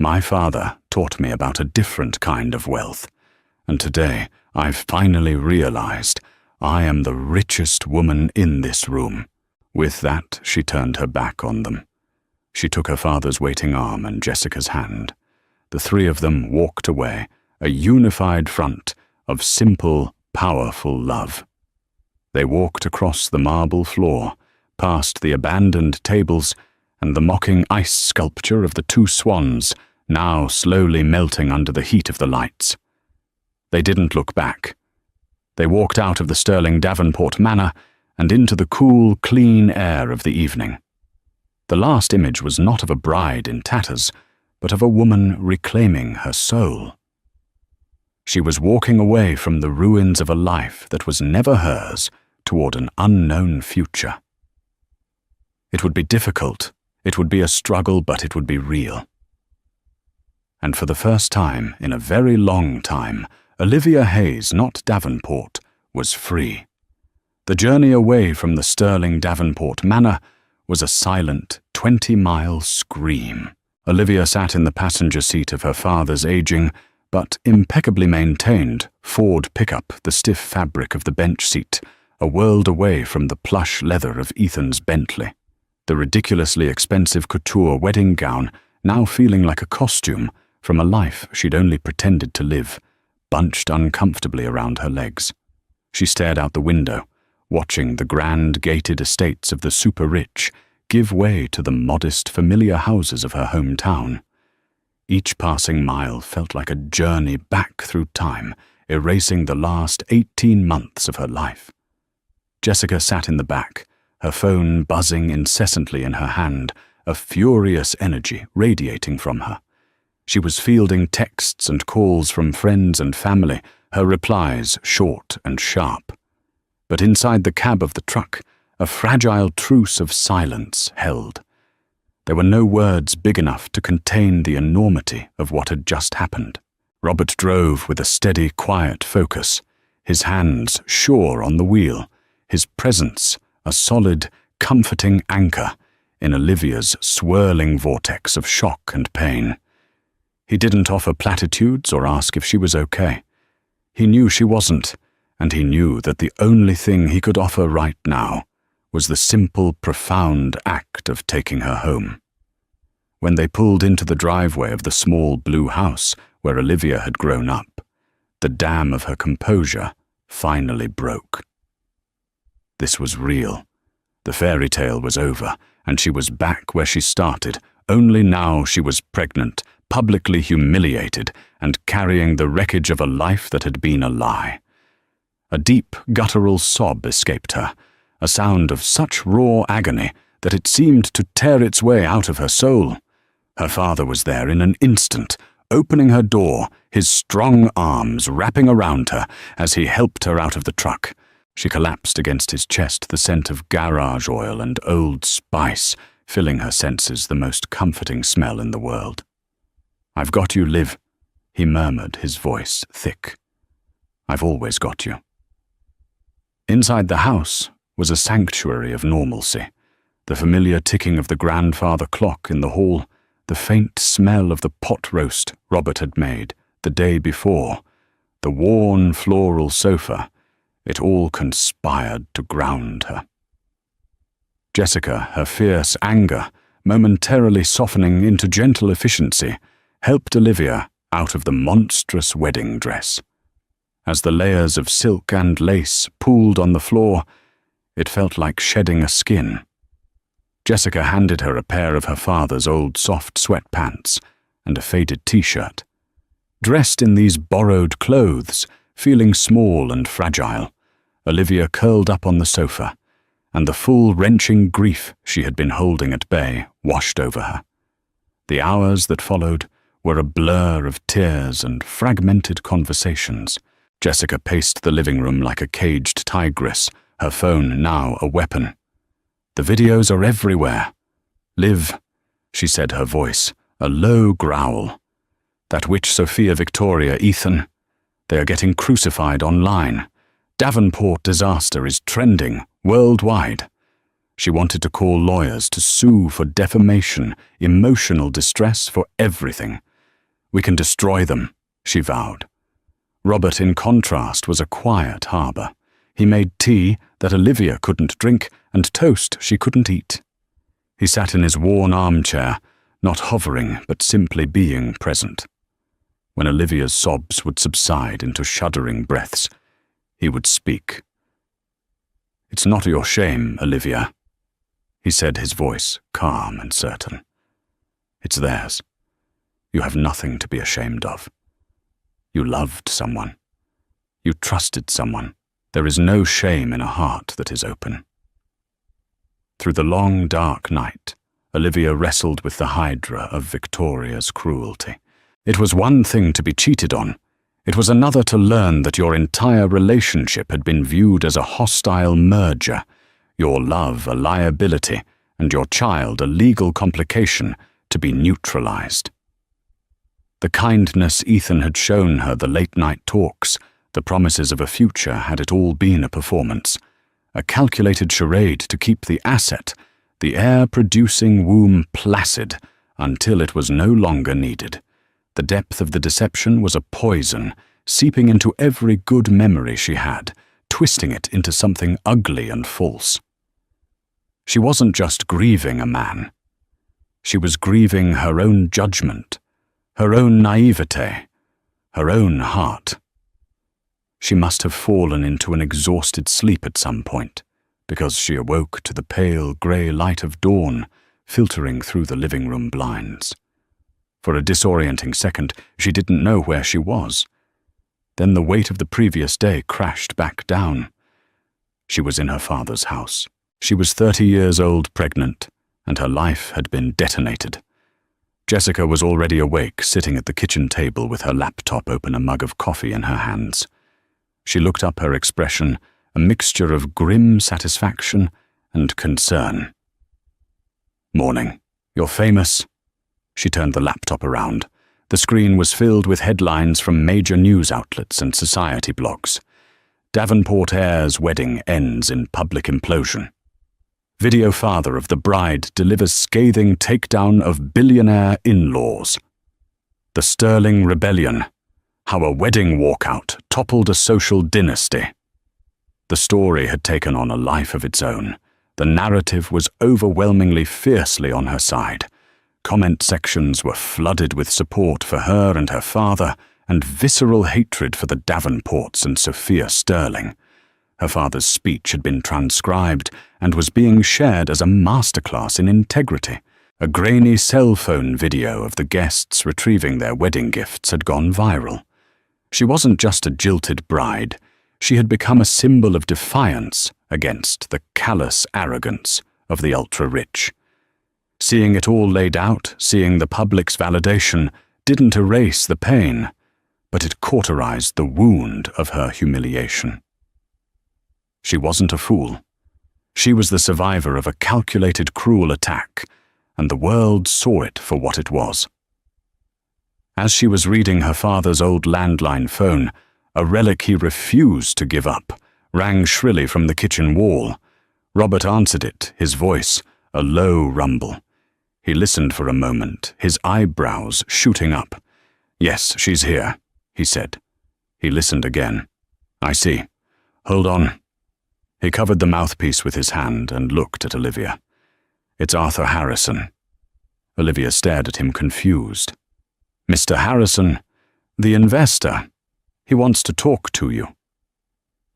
My father taught me about a different kind of wealth, and today I've finally realized I am the richest woman in this room." With that, she turned her back on them. She took her father's waiting arm and Jessica's hand. The three of them walked away, a unified front of simple, powerful love. They walked across the marble floor, past the abandoned tables and the mocking ice sculpture of the two swans, now slowly melting under the heat of the lights. They didn't look back. They walked out of the Sterling Davenport Manor and into the cool, clean air of the evening. The last image was not of a bride in tatters, but of a woman reclaiming her soul. She was walking away from the ruins of a life that was never hers toward an unknown future. It would be difficult, it would be a struggle, but it would be real. And for the first time in a very long time, Olivia Hayes, not Davenport, was free. The journey away from the Sterling Davenport Manor was a silent 20-mile scream. Olivia sat in the passenger seat of her father's aging, but impeccably maintained, Ford pickup, the stiff fabric of the bench seat, a world away from the plush leather of Ethan's Bentley. The ridiculously expensive couture wedding gown, now feeling like a costume from a life she'd only pretended to live, bunched uncomfortably around her legs. She stared out the window, watching the grand gated estates of the super-rich give way to the modest, familiar houses of her hometown. Each passing mile felt like a journey back through time, erasing the last 18 months of her life. Jessica sat in the back, her phone buzzing incessantly in her hand, a furious energy radiating from her. She was fielding texts and calls from friends and family, her replies short and sharp. But inside the cab of the truck, a fragile truce of silence held. There were no words big enough to contain the enormity of what had just happened. Robert drove with a steady, quiet focus, his hands sure on the wheel, his presence a solid, comforting anchor in Olivia's swirling vortex of shock and pain. He didn't offer platitudes or ask if she was okay. He knew she wasn't, and he knew that the only thing he could offer right now was the simple, profound act of taking her home. When they pulled into the driveway of the small blue house where Olivia had grown up, the dam of her composure finally broke. This was real. The fairy tale was over, and she was back where she started, only now she was pregnant, publicly humiliated, and carrying the wreckage of a life that had been a lie. A deep, guttural sob escaped her, a sound of such raw agony that it seemed to tear its way out of her soul. Her father was there in an instant, opening her door, his strong arms wrapping around her as he helped her out of the truck. She collapsed against his chest, the scent of garage oil and Old Spice filling her senses, the most comforting smell in the world. "I've got you, Liv," he murmured, his voice thick. "I've always got you." Inside the house was a sanctuary of normalcy, the familiar ticking of the grandfather clock in the hall, the faint smell of the pot roast Robert had made the day before, the worn floral sofa. It all conspired to ground her. Jessica, her fierce anger momentarily softening into gentle efficiency, helped Olivia out of the monstrous wedding dress. As the layers of silk and lace pooled on the floor, it felt like shedding a skin. Jessica handed her a pair of her father's old soft sweatpants and a faded t-shirt. Dressed in these borrowed clothes, feeling small and fragile, Olivia curled up on the sofa, and the full wrenching grief she had been holding at bay washed over her. The hours that followed were a blur of tears and fragmented conversations. Jessica paced the living room like a caged tigress, her phone now a weapon. "The videos are everywhere. Liv," she said, her voice a low growl. "That witch Sophia Victoria, Ethan. They are getting crucified online. Davenport disaster is trending worldwide." She wanted to call lawyers to sue for defamation, emotional distress, for everything. "We can destroy them," she vowed. Robert, in contrast, was a quiet harbour. He made tea that Olivia couldn't drink and toast she couldn't eat. He sat in his worn armchair, not hovering but simply being present. When Olivia's sobs would subside into shuddering breaths, he would speak. "It's not your shame, Olivia," he said, his voice calm and certain. "It's theirs. You have nothing to be ashamed of. You loved someone. You trusted someone. There is no shame in a heart that is open." Through the long, dark night, Olivia wrestled with the hydra of Victoria's cruelty. It was one thing to be cheated on. It was another to learn that your entire relationship had been viewed as a hostile merger, your love a liability, and your child a legal complication to be neutralized. The kindness Ethan had shown her, the late-night talks, the promises of a future, had it all been a performance, a calculated charade to keep the asset, the heir-producing womb, placid until it was no longer needed. The depth of the deception was a poison, seeping into every good memory she had, twisting it into something ugly and false. She wasn't just grieving a man. She was grieving her own judgment, her own naivete, her own heart. She must have fallen into an exhausted sleep at some point, because she awoke to the pale grey light of dawn filtering through the living room blinds. For a disorienting second, she didn't know where she was. Then the weight of the previous day crashed back down. She was in her father's house. She was 30 years old, pregnant, and her life had been detonated. Jessica was already awake, sitting at the kitchen table with her laptop open, a mug of coffee in her hands. She looked up, her expression a mixture of grim satisfaction and concern. "Morning. You're famous." She turned the laptop around. The screen was filled with headlines from major news outlets and society blogs. Davenport heir's wedding ends in public implosion. Video father of the bride delivers scathing takedown of billionaire in-laws. The Sterling Rebellion. How a wedding walkout toppled a social dynasty. The story had taken on a life of its own. The narrative was overwhelmingly fiercely on her side. Comment sections were flooded with support for her and her father, and visceral hatred for the Davenports and Sophia Sterling. Her father's speech had been transcribed and was being shared as a masterclass in integrity. A grainy cell phone video of the guests retrieving their wedding gifts had gone viral. She wasn't just a jilted bride. She had become a symbol of defiance against the callous arrogance of the ultra-rich. Seeing it all laid out, seeing the public's validation, didn't erase the pain, but it cauterized the wound of her humiliation. She wasn't a fool. She was the survivor of a calculated, cruel attack, and the world saw it for what it was. As she was reading her father's old landline phone, a relic he refused to give up rang shrilly from the kitchen wall. Robert answered it, his voice a low rumble. He listened for a moment, his eyebrows shooting up. "Yes, she's here," he said. He listened again. "I see. Hold on." He covered the mouthpiece with his hand and looked at Olivia. "It's Arthur Harrison." Olivia stared at him confused. "Mr. Harrison, the investor. He wants to talk to you."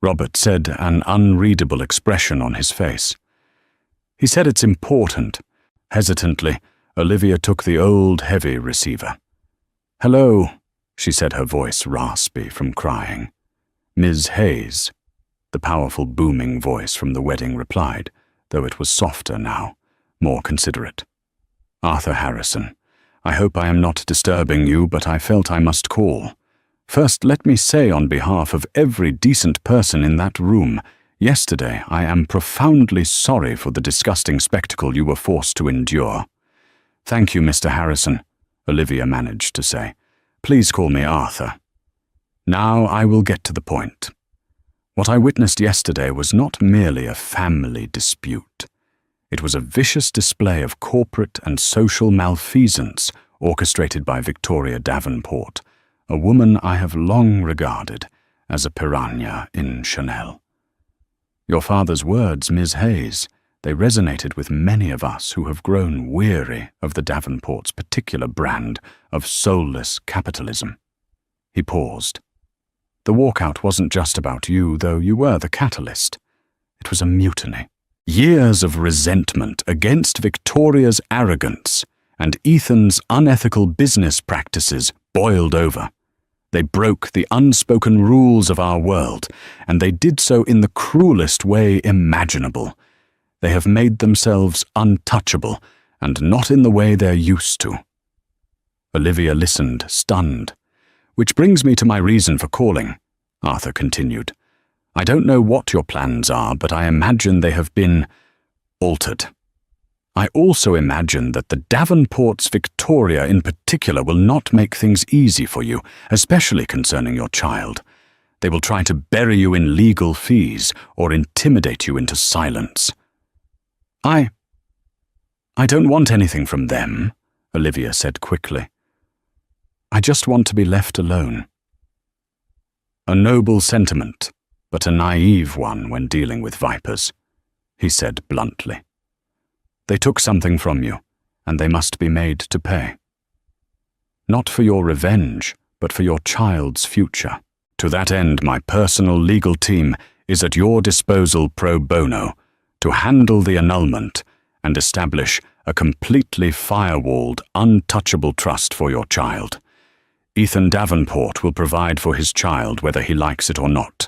Robert said, an unreadable expression on his face. "He said it's important." Hesitantly, Olivia took the old, heavy receiver. "Hello," she said, her voice raspy from crying. "Ms. Hayes," the powerful, booming voice from the wedding replied, though it was softer now, more considerate. "Arthur Harrison, I hope I am not disturbing you, but I felt I must call. First, let me say on behalf of every decent person in that room, yesterday I am profoundly sorry for the disgusting spectacle you were forced to endure." "Thank you, Mr. Harrison," Olivia managed to say. "Please call me Arthur. Now I will get to the point. What I witnessed yesterday was not merely a family dispute. It was a vicious display of corporate and social malfeasance orchestrated by Victoria Davenport, a woman I have long regarded as a piranha in Chanel. Your father's words, Ms. Hayes, they resonated with many of us who have grown weary of the Davenports' particular brand of soulless capitalism." He paused. "The walkout wasn't just about you, though you were the catalyst. It was a mutiny. Years of resentment against Victoria's arrogance and Ethan's unethical business practices boiled over. They broke the unspoken rules of our world, and they did so in the cruelest way imaginable. They have made themselves untouchable, and not in the way they're used to." Olivia listened, stunned. "Which brings me to my reason for calling," Arthur continued. "I don't know what your plans are, but I imagine they have been altered. I also imagine that the Davenports, Victoria in particular, will not make things easy for you, especially concerning your child. They will try to bury you in legal fees or intimidate you into silence." I don't want anything from them," Olivia said quickly. "I just want to be left alone." "A noble sentiment, but a naive one when dealing with vipers," he said bluntly. "They took something from you, and they must be made to pay. Not for your revenge, but for your child's future. To that end, my personal legal team is at your disposal pro bono to handle the annulment and establish a completely firewalled, untouchable trust for your child. Ethan Davenport will provide for his child whether he likes it or not,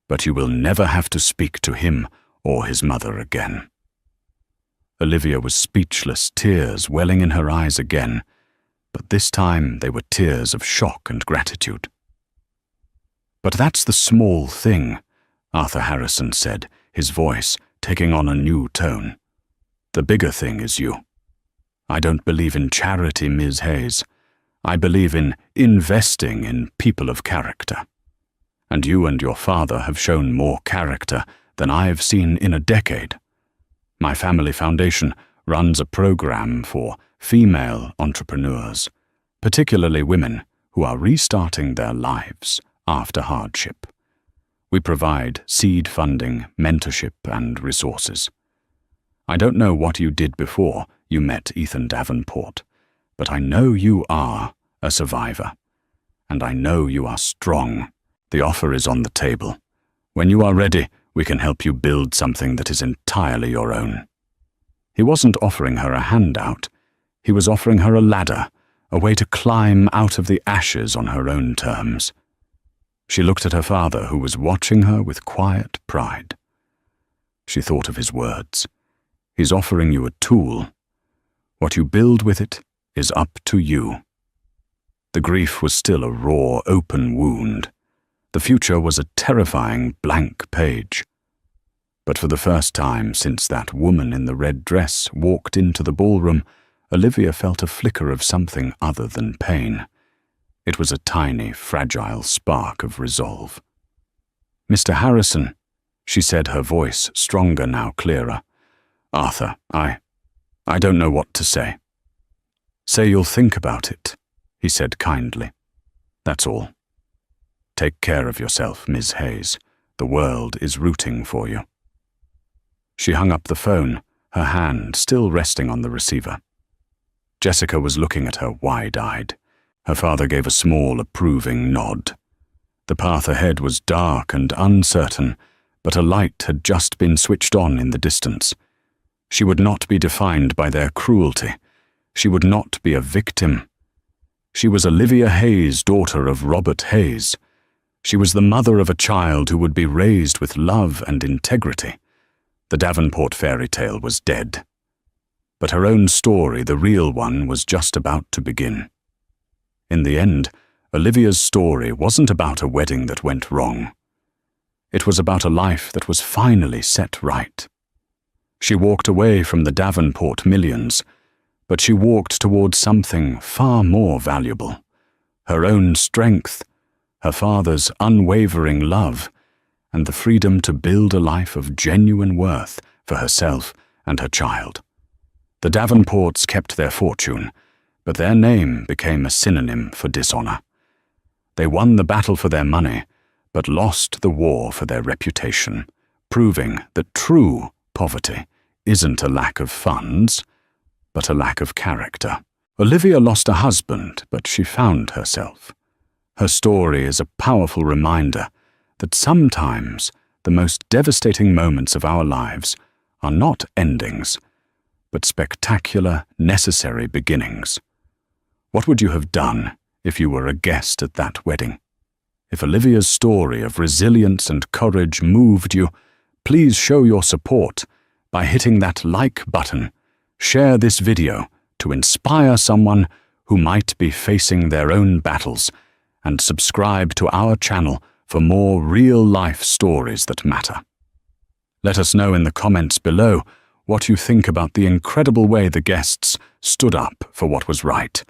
but you will never have to speak to him or his mother again." Olivia was speechless, tears welling in her eyes again, but this time they were tears of shock and gratitude. "But that's the small thing," Arthur Harrison said, his voice taking on a new tone. "The bigger thing is you. I don't believe in charity, Ms. Hayes. I believe in investing in people of character. And you and your father have shown more character than I've seen in a decade. My family foundation runs a program for female entrepreneurs, particularly women who are restarting their lives after hardship. We provide seed funding, mentorship, and resources. I don't know what you did before you met Ethan Davenport, but I know you are a survivor, and I know you are strong. The offer is on the table. When you are ready, we can help you build something that is entirely your own." He wasn't offering her a handout. He was offering her a ladder, a way to climb out of the ashes on her own terms. She looked at her father, who was watching her with quiet pride. She thought of his words. He's offering you a tool. What you build with it is up to you. The grief was still a raw, open wound. The future was a terrifying blank page. But for the first time since that woman in the red dress walked into the ballroom, Olivia felt a flicker of something other than pain. It was a tiny, fragile spark of resolve. "Mr. Harrison," she said, her voice stronger now, clearer. "Arthur, I don't know what to say." "Say you'll think about it," he said kindly. "That's all. Take care of yourself, Ms. Hayes. The world is rooting for you." She hung up the phone, her hand still resting on the receiver. Jessica was looking at her wide-eyed. Her father gave a small, approving nod. The path ahead was dark and uncertain, but a light had just been switched on in the distance. She would not be defined by their cruelty. She would not be a victim. She was Olivia Hayes, daughter of Robert Hayes. She was the mother of a child who would be raised with love and integrity. The Davenport fairy tale was dead. But her own story, the real one, was just about to begin. In the end, Olivia's story wasn't about a wedding that went wrong. It was about a life that was finally set right. She walked away from the Davenport millions, but she walked towards something far more valuable. Her own strength, her father's unwavering love, and the freedom to build a life of genuine worth for herself and her child. The Davenports kept their fortune, but their name became a synonym for dishonor. They won the battle for their money, but lost the war for their reputation, proving that true poverty isn't a lack of funds, but a lack of character. Olivia lost a husband, but she found herself. Her story is a powerful reminder that sometimes the most devastating moments of our lives are not endings, but spectacular, necessary beginnings. What would you have done if you were a guest at that wedding? If Olivia's story of resilience and courage moved you, please show your support by hitting that like button. Share this video to inspire someone who might be facing their own battles, and subscribe to our channel for more real-life stories that matter. Let us know in the comments below what you think about the incredible way the guests stood up for what was right,